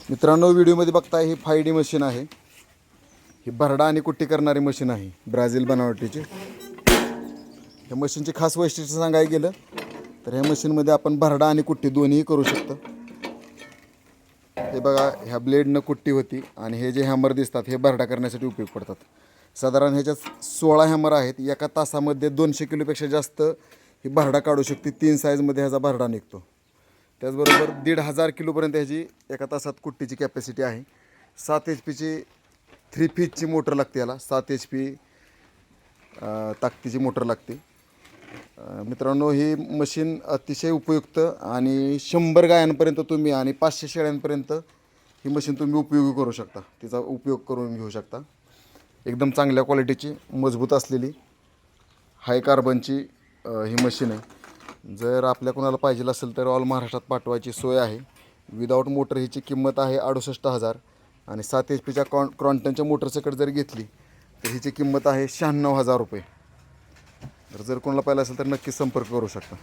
मित्रांनो, व्हिडिओमध्ये बघताय ही 5D मशीन आहे. ही भरडा आणि कुट्टी करणारी मशीन आहे, ब्राझील बनावटीची. या मशीनची खास वैशिष्ट्य सांगायला गेलं तर ह्या मशीनमध्ये आपण भरडा आणि कुट्टी दोन्हीही करू शकतो. हे बघा, ह्या ब्लेडनं कुट्टी होती आणि हे जे हॅमर दिसतात हे भरडा करण्यासाठी उपयोग पडतात. साधारण ह्याच्यात 16 हॅमर आहेत. एका तासामध्ये 200 किलोपेक्षा जास्त ही भरडा काढू शकते. 3 साईजमध्ये ह्याचा भरडा निघतो. त्याचबरोबर 1,500 किलोपर्यंत ह्याची एका तासात कुट्टीची कॅपॅसिटी आहे. 7 HP 3 फेजची मोटर लागते याला. 7 HP ताकदीची मोटर लागते. मित्रांनो, ही मशीन अतिशय उपयुक्त आणि 100 गायांपर्यंत तुम्ही आणि 500 शेळ्यांपर्यंत ही मशीन तुम्ही उपयोगी करू शकता. तिचा उपयोग करून घेऊ शकता. एकदम चांगल्या क्वालिटीची, मजबूत असलेली हाय कार्बनची ही मशीन आहे. जर आपल्या कोणाला पाहिजे असेल तर ऑल महाराष्ट्रात पाठवायची सोय आहे. विदाऊट मोटर हिची किंमत आहे 68,000 आणि 7 HP क्रॉन्टनच्या मोटरसकट जर घेतली तर हिची किंमत आहे 96,000 रुपये. जर कोणाला पाहिजे असेल तर नक्की संपर्क करू शकता.